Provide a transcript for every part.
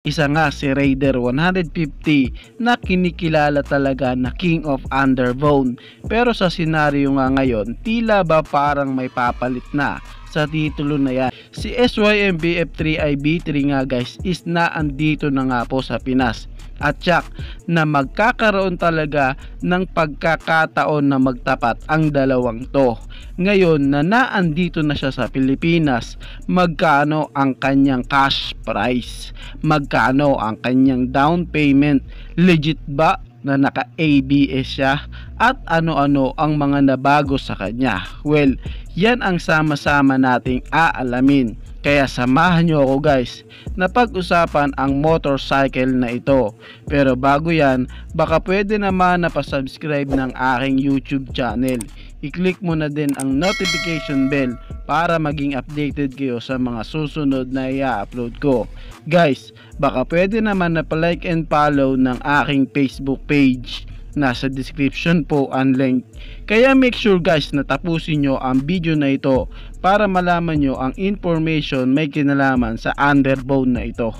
Isa nga si Raider 150 na kinikilala talaga na King of Underbone, pero sa senaryo nga ngayon tila ba parang may papalit na sa titulo na yan. Si SYMBF3IB3 nga guys is naandito na nga po sa Pinas at tsak na magkakaroon talaga ng pagkakataon na magtapat ang dalawang to. Ngayon na naandito na siya sa Pilipinas, magkano ang kanyang cash price? Magkano ang kanyang down payment? Legit ba na naka-ABS siya? At ano-ano ang mga nabago sa kanya? Well, yan ang sama-sama nating aalamin. Kaya samahan nyo ako guys na pag-usapan ang motorcycle na ito. Pero bago yan, baka pwede naman na pa-subscribe ng aking YouTube channel. I-click mo na din ang notification bell para maging updated kayo sa mga susunod na i-upload ko. Guys, baka pwede naman na pa-like and follow ng aking Facebook page. Nasa description po ang link. Kaya make sure guys na tapusin nyo ang video na ito para malaman nyo ang information may kinalaman sa underbone na ito.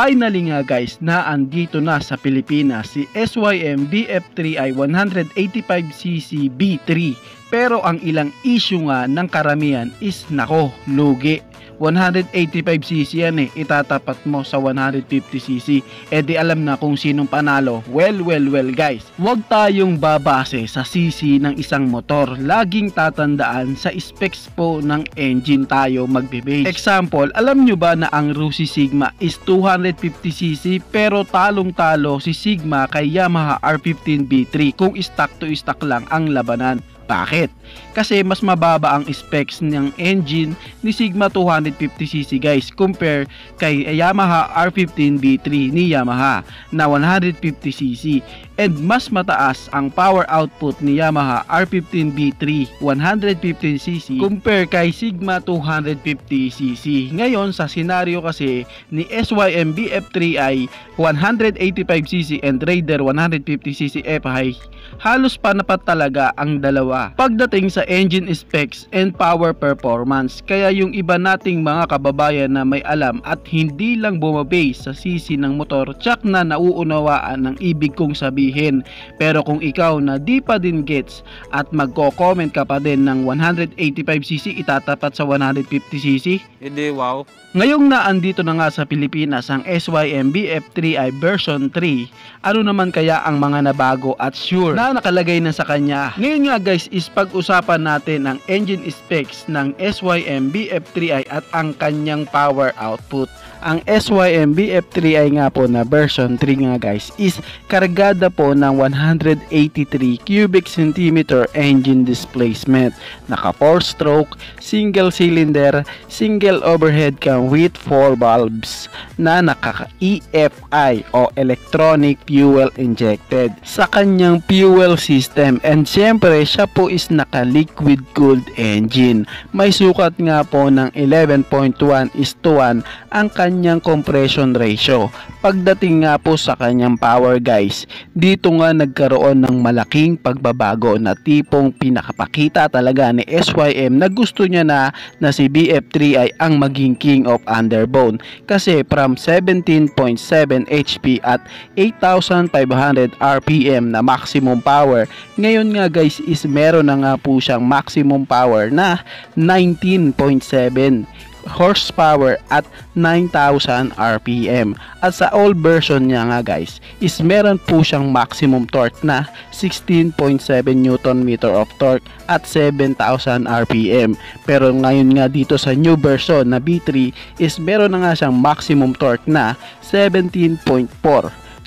Finally nga guys, na andito na sa Pilipinas si SYM BF3i 185cc B3. Pero ang ilang issue nga ng karamihan is nako, lugi. 185cc yan itatapat mo sa 150cc. Di alam na kung sinong panalo. Well guys, huwag tayong babase sa cc ng isang motor. Laging tatandaan sa specs po ng engine tayo magbe-base. Example, alam nyo ba na ang Rusi Sigma is 250cc pero talong-talo si Sigma kay Yamaha R15 B3 kung stock to stock lang ang labanan. Bakit? Kasi mas mababa ang specs ng engine ni Sigma 250cc guys compare kay Yamaha R15 B3 ni Yamaha na 150cc, and mas mataas ang power output ni Yamaha R15 B3 115cc compare kay Sigma 250cc. Ngayon sa senaryo kasi ni SYM BF3i 185cc and Raider 150cc FI, halos panapat talaga ang dalawa pagdating sa engine specs and power performance. Kaya yung iba nating mga kababayan na may alam at hindi lang bumabase sa cc ng motor, tsak na nauunawaan ng ibig kong sabihin. Pero kung ikaw na di pa din gets at magko-comment ka pa din ng 185cc itatapat sa 150cc, hindi, wow. Ngayong naandito na nga sa Pilipinas ang SYM BF3i version 3, ano naman kaya ang mga nabago at sure na nakalagay na sa kanya? Ngayon nga guys is pag-usapan natin ang engine specs ng SYM BF3i at ang kanyang power output. Ang SYM BF3i nga po na version 3 nga guys is kargada po ng 183 cubic centimeter engine displacement. Naka 4-stroke, single cylinder, single overhead cam with 4 valves na naka EFI o electronic fuel injected sa kanyang fuel system, and syempre siya po is naka liquid cooled engine. May sukat nga po ng 11.1:1 ang kanyang compression ratio. Pagdating nga po sa kanyang power guys, dito nga nagkaroon ng malaking pagbabago na tipong pinakapakita talaga ni SYM na gusto niya na si BF3i ang maging king of underbone, kasi from 17.7 HP at 8,500 RPM na maximum power, ngayon nga guys is meron na nga po siyang maximum power na 19.7 horsepower at 9,000 RPM. At sa all version niya nga guys is meron po siyang maximum torque na 16.7 Nm of torque at 7,000 RPM. Pero ngayon nga dito sa new version na B3 is meron na nga siyang maximum torque na 17.4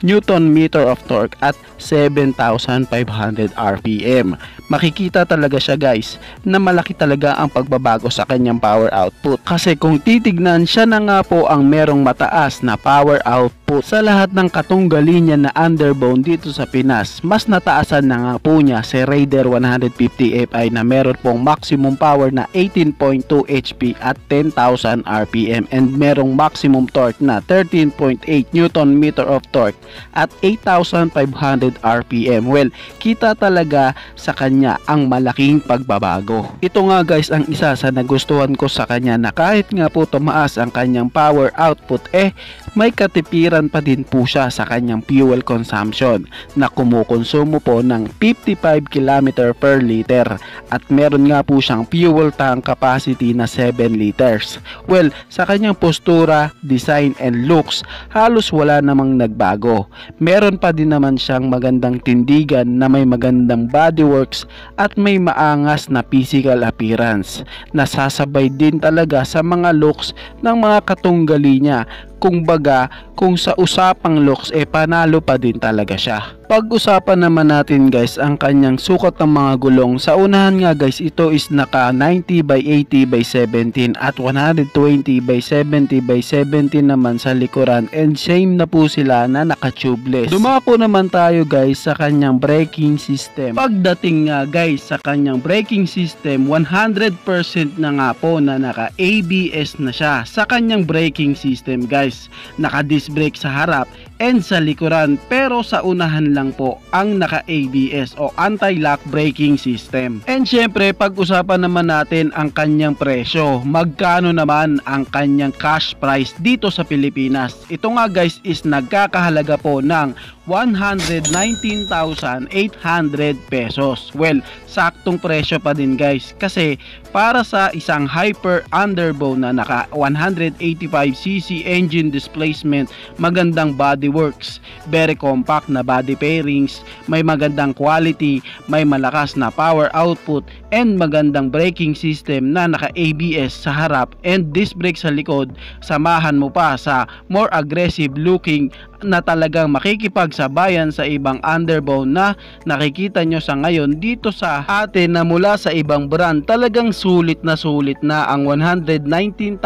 Nm of torque at 7,500 RPM. Makikita talaga siya guys na malaki talaga ang pagbabago sa kanyang power output. Kasi kung titignan, siya na nga po ang merong mataas na power output sa lahat ng katunggali niya na underbone dito sa Pinas. Mas nataasan na nga po niya si Raider 150 Fi na meron pong maximum power na 18.2 HP at 10,000 RPM and merong maximum torque na 13.8 Nm of torque at 8,500 RPM. Well, kita talaga sa kanya ang malaking pagbabago. Ito nga guys ang isa sa nagustuhan ko sa kanya na kahit nga po tumaas ang kanyang power output may katipiran pa din po siya sa kanyang fuel consumption na kumukonsumo po ng 55 km per liter at meron nga po siyang fuel tank capacity na 7 liters. Well, sa kanyang postura, design and looks halos wala namang nagbago. Meron pa din naman siyang magandang tindigan na may magandang bodyworks at may maangas na physical appearance. Nasasabay din talaga sa mga looks ng mga katunggali niya. Kung sa usapang looks panalo pa din talaga siya. Pag-usapan naman natin guys ang kanyang sukat ng mga gulong. Sa unahan nga guys, ito is naka 90/80/17 at 120/70/70 naman sa likuran and same na po sila na naka tubeless. Dumako naman tayo guys sa kanyang braking system. Pagdating nga guys sa kanyang braking system, 100% na nga po na naka ABS na siya sa kanyang braking system guys. Naka disc brake sa harap and sa likuran, pero sa unahan lang po ang naka ABS o anti-lock braking system. And syempre pag-usapan naman natin ang kanyang presyo. Magkano naman ang kanyang cash price dito sa Pilipinas? Ito nga guys is nagkakahalaga po ng 119,800 pesos. Well, saktong presyo pa din guys kasi para sa isang hyper underbone na naka 185cc engine displacement, magandang body works, very compact na body pairings, may magandang quality, may malakas na power output and magandang braking system na naka ABS sa harap and disc brake sa likod, samahan mo pa sa more aggressive looking na talagang makikipagsabayan sa ibang underbone na nakikita nyo sa ngayon dito sa atin na mula sa ibang brand. Talagang sulit na ang 119,800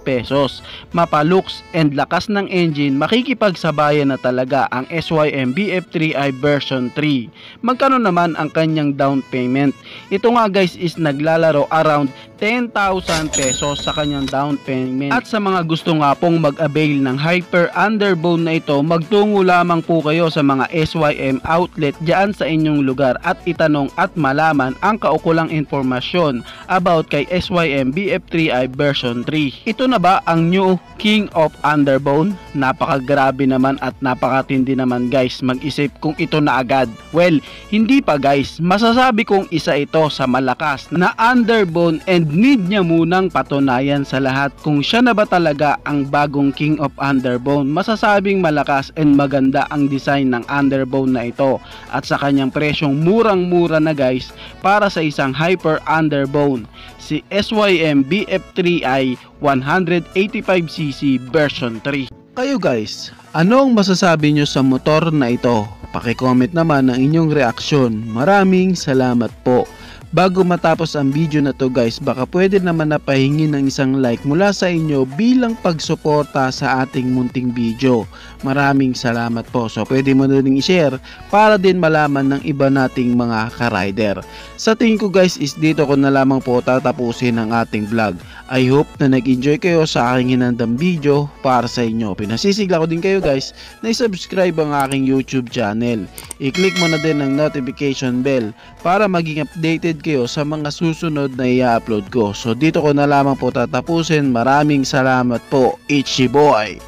pesos. Mapalooks and lakas ng engine, makikipagsabayan na talaga ang SYM BF3i version 3. Magkano naman ang kanyang down payment? Ito nga guys is naglalaro around 10,000 pesos sa kanyang down payment. At sa mga gusto nga pong mag-avail ng hyper underbone na ito, magtungo lamang po kayo sa mga SYM outlet diyan sa inyong lugar at itanong at malaman ang kaukulang informasyon about kay SYM BF3i version 3. Ito na ba ang new King of Underbone? Napakagrabe naman at napakatindi naman guys mag-isip kung ito na agad. Well, hindi pa guys. Masasabi kong isa ito sa malakas na underbone and need niya munang patunayan sa lahat kung siya na ba talaga ang bagong King of Underbone. Masasabing malakas and maganda ang design ng underbone na ito at sa kanyang presyong murang-mura na guys para sa isang hyper underbone, si SYM BF3i 185cc version 3. Kayo guys, anong masasabi nyo sa motor na ito? Paki-comment naman ang inyong reaksyon. Maraming salamat po. Bago matapos ang video na to guys, baka pwede naman napahingi ng isang like mula sa inyo bilang pagsuporta sa ating munting video. Maraming salamat po. So pwede mo na rin i-share para din malaman ng iba nating mga ka-rider. Sa tingin ko guys is dito ko na lamang po tatapusin ang ating vlog. I hope na nag-enjoy kayo sa aking hinandang video para sa inyo. Pinasisigla ko din kayo guys na i-subscribe ang aking YouTube channel. I-click mo na din ang notification bell para maging updated kayo sa mga susunod na i-upload ko. So dito ko na lamang po tatapusin. Maraming salamat po. Ichi boy.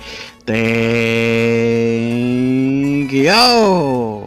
Thank you.